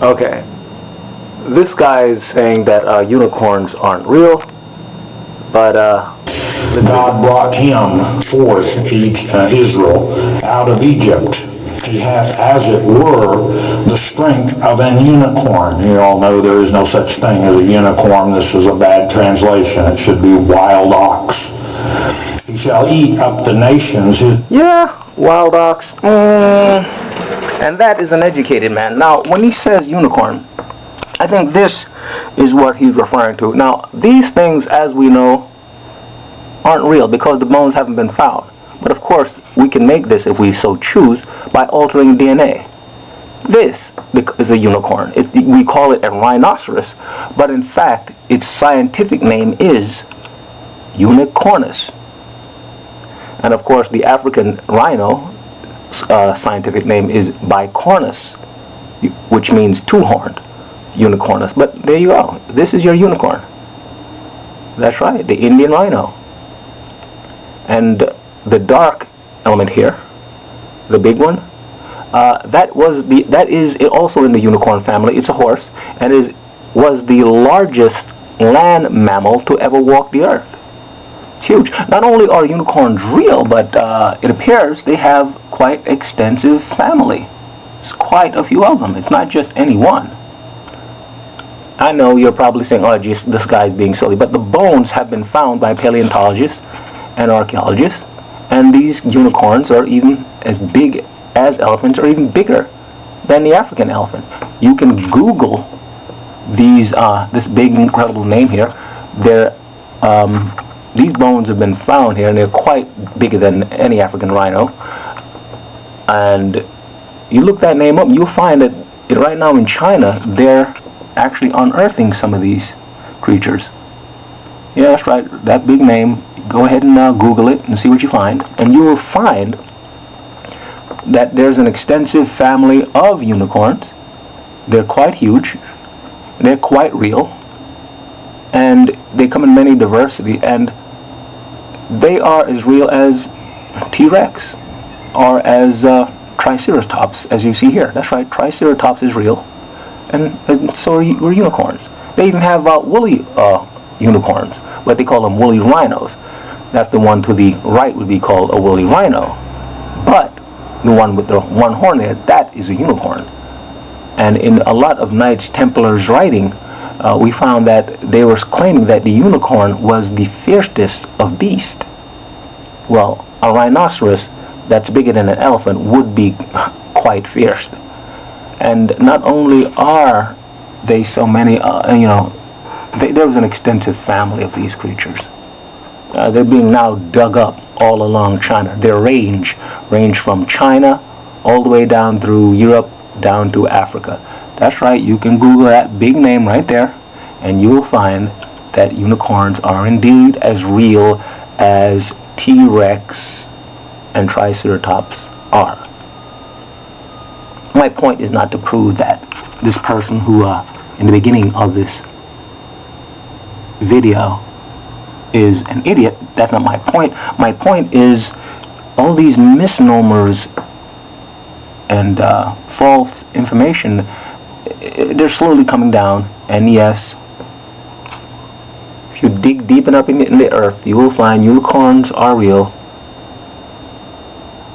Okay. This guy is saying that unicorns aren't real, but God brought him forth, Israel, out of Egypt. He had, as it were, the strength of an unicorn. You all know there is no such thing as a unicorn. This is a bad translation. It should be wild ox. He shall eat up the nations. Yeah, wild ox. And that is an educated man. Now, when he says unicorn, I think this is what he's referring to. Now, these things, as we know, aren't real because the bones haven't been found. But of course, we can make this, if we so choose, by altering DNA. This is a unicorn. We call it a rhinoceros, but in fact, its scientific name is unicornus. And of course, the African rhino scientific name is bicornus, which means two-horned. Unicornus. But there you go. This is your unicorn. That's right, the Indian rhino. And the dark element here, the big one, that is also in the unicorn family. It's a horse, and was the largest land mammal to ever walk the earth. It's huge. Not only are unicorns real, but it appears they have quite extensive family. It's quite a few of them. It's not just any one. I know you're probably saying, oh, geez, this guy's being silly, but the bones have been found by paleontologists and archaeologists, and these unicorns are even as big as elephants, or even bigger than the African elephant. You can Google these, this big, incredible name here. These bones have been found here, and they're quite bigger than any African rhino. And you look that name up, you'll find that right now in China, they're actually unearthing some of these creatures. Yeah, that's right, that big name. Go ahead and Google it and see what you find, and you will find that there's an extensive family of unicorns. They're quite huge, they're quite real, and they come in many diversity, and they are as real as T-Rex or as Triceratops, as you see here. That's right, Triceratops is real. And so are unicorns. They even have woolly unicorns, but they call them woolly rhinos. That's the one to the right would be called a woolly rhino. But the one with the one horn there, that is a unicorn. And in a lot of Knights Templars writing, we found that they were claiming that the unicorn was the fiercest of beasts. Well, a rhinoceros that's bigger than an elephant would be quite fierce. And not only are they so many, there was an extensive family of these creatures. They're being now dug up all along China. Their range from China all the way down through Europe, down to Africa. That's right, you can Google that big name right there, and you will find that unicorns are indeed as real as T-Rex and Triceratops are. My point is not to prove that this person who, in the beginning of this video, is an idiot. That's not my point. My point is all these misnomers and false information, they're slowly coming down. And yes, if you dig deep enough in the earth, you will find unicorns are real,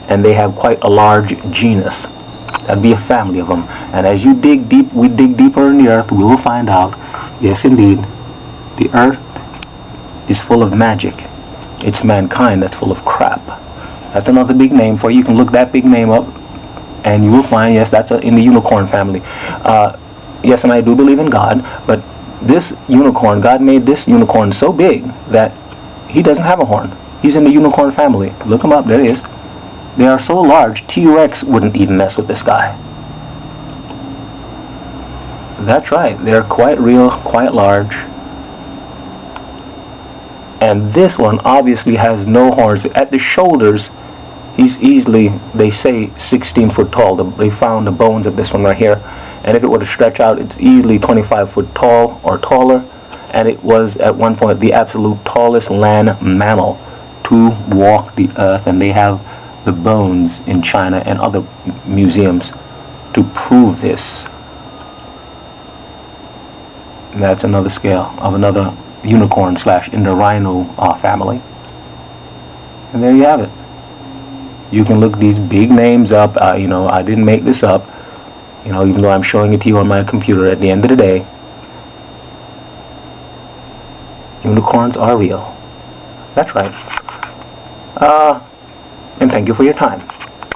and they have quite a large genus. That'd be a family of them. And as you dig deep, we dig deeper in the earth, we will find out, yes indeed, the earth is full of magic. It's mankind that's full of crap. That's another big name for you. You can look that big name up, and you will find, yes, that's in the unicorn family. Yes, and I do believe in God, but this unicorn, God made this unicorn so big that he doesn't have a horn. He's in the unicorn family. Look him up, there he is. They are so large, T-Rex wouldn't even mess with this guy. That's right, they're quite real, quite large. And this one obviously has no horns. At the shoulders, he's easily, they say, 16 foot tall. They found the bones of this one right here. And if it were to stretch out, it's easily 25 foot tall or taller. And it was, at one point, the absolute tallest land mammal to walk the earth. And they have the bones in China and other museums to prove this. And that's another scale of another unicorn / Indo-rhino family. And there you have it. You can look these big names up. You know, I didn't make this up. You know, even though I'm showing it to you on my computer, at the end of the day, unicorns are real. That's right. And thank you for your time.